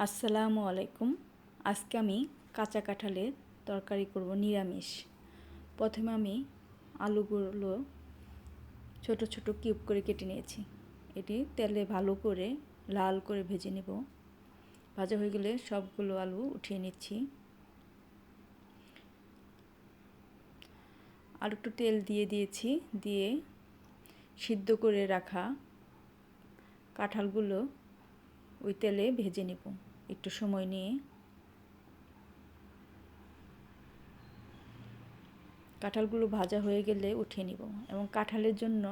আসসালামু আলাইকুম। আজকে আমি কাঁচা কাঁঠালের তরকারি করব নিরামিষ। প্রথমে আমি আলুগুলো ছোট ছোট কিউব করে কেটে নিয়েছি। এটি তেলে ভালো করে লাল করে ভেজে নেব। ভাজা হয়ে গেলে সবগুলো আলু উঠিয়ে নিচ্ছি। আর একটু তেল দিয়েছি, দিয়ে সিদ্ধ করে রাখা কাঁঠালগুলো ওই তেলে ভেজে নেব একটু সময় নিয়ে। কাঁঠালগুলো ভাজা হয়ে গেলে উঠিয়ে নিব এবং কাঁঠালের জন্য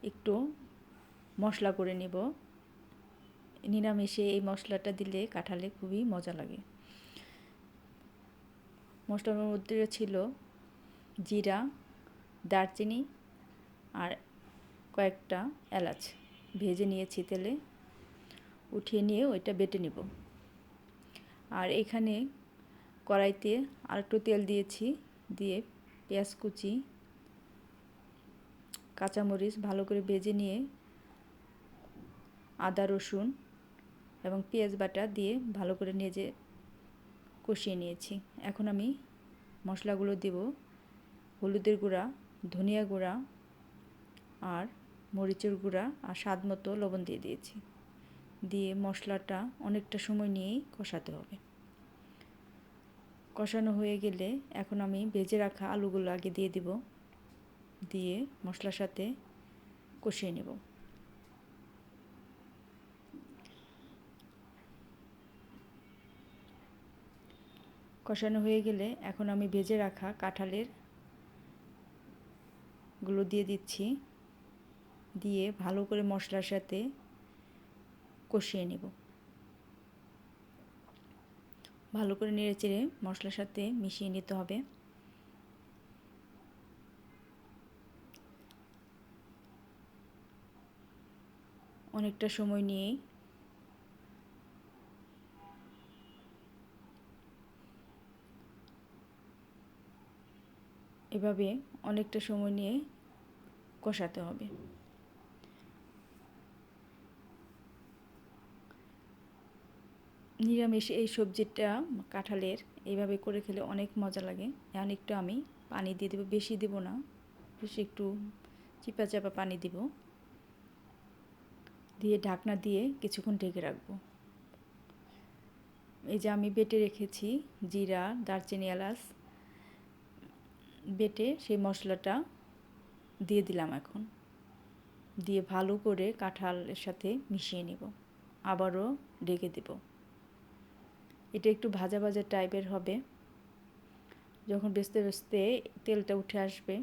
একটু মশলা করে নেব। নিরামিষে এই মশলাটা দিলে কাঁঠালে খুবই মজা লাগে। মশলার মধ্যে ছিল জিরা, দারচিনি আর কয়েকটা এলাচ ভেজে নিয়েছি তেলে, উঠিয়ে নিয়ে ওইটা বেটে নেব। আর এখানে কড়াইতে আর একটু তেল দিয়েছি, দিয়ে পেঁয়াজ কুচি, কাঁচামরিচ ভালো করে ভেজে নিয়ে আদা রসুন এবং পেঁয়াজ বাটা দিয়ে ভালো করে নেড়ে কষিয়ে নিয়েছি। এখন আমি মশলাগুলো দেব। হলুদের গুঁড়া, ধনিয়া গুঁড়া আর মরিচের গুঁড়া আর স্বাদ মতো লবণ দিয়ে দিয়েছি। দিয়ে মশলাটা অনেকটা সময় নিয়েই কষাতে হবে। কষানো হয়ে গেলে এখন আমি ভেজে রাখা আলুগুলো আগে দিয়ে দিব, দিয়ে মশলার সাথে কষিয়ে নেব। কষানো হয়ে গেলে এখন আমি ভেজে রাখা কাঁঠালের গুলো দিয়ে দিচ্ছি, দিয়ে ভালো করে মশলার সাথে কষিয়ে নেব। ভালো করে নেড়েচেড়ে মশলার সাথে মিশিয়ে নিতে হবে। অনেকটা সময় নিয়ে এভাবে অনেকটা সময় নিয়ে কষাতে হবে। নিরামিষ এই সবজিটা কাঁঠালের এইভাবে করে খেলে অনেক মজা লাগে। এখন একটু আমি পানি দিয়ে দেবো, বেশি দেব না, বেশি একটু চিপা চাপা পানি দিব, দিয়ে ঢাকনা দিয়ে কিছুক্ষণ ঢেকে রাখবো। এই যে আমি বেটে রেখেছি জিরা, দারচিনি, এলাচ বেটে, সেই মশলাটা দিয়ে দিলাম এখন, দিয়ে ভালো করে কাঁঠালের সাথে মিশিয়ে নেব। আবারও ঢেকে দেব। এটা একটু ভাজা ভাজা টাইপের হবে। যখন বেস্তে বেস্তে তেলটা উঠে আসবে,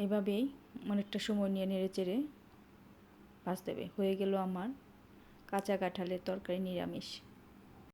এভাবেই অনেকটা সময় নিয়ে নেড়ে চেড়ে ভাজতে হবে। হয়ে গেল আমার কাঁচা কাঁঠালের তরকারি নিরামিষ।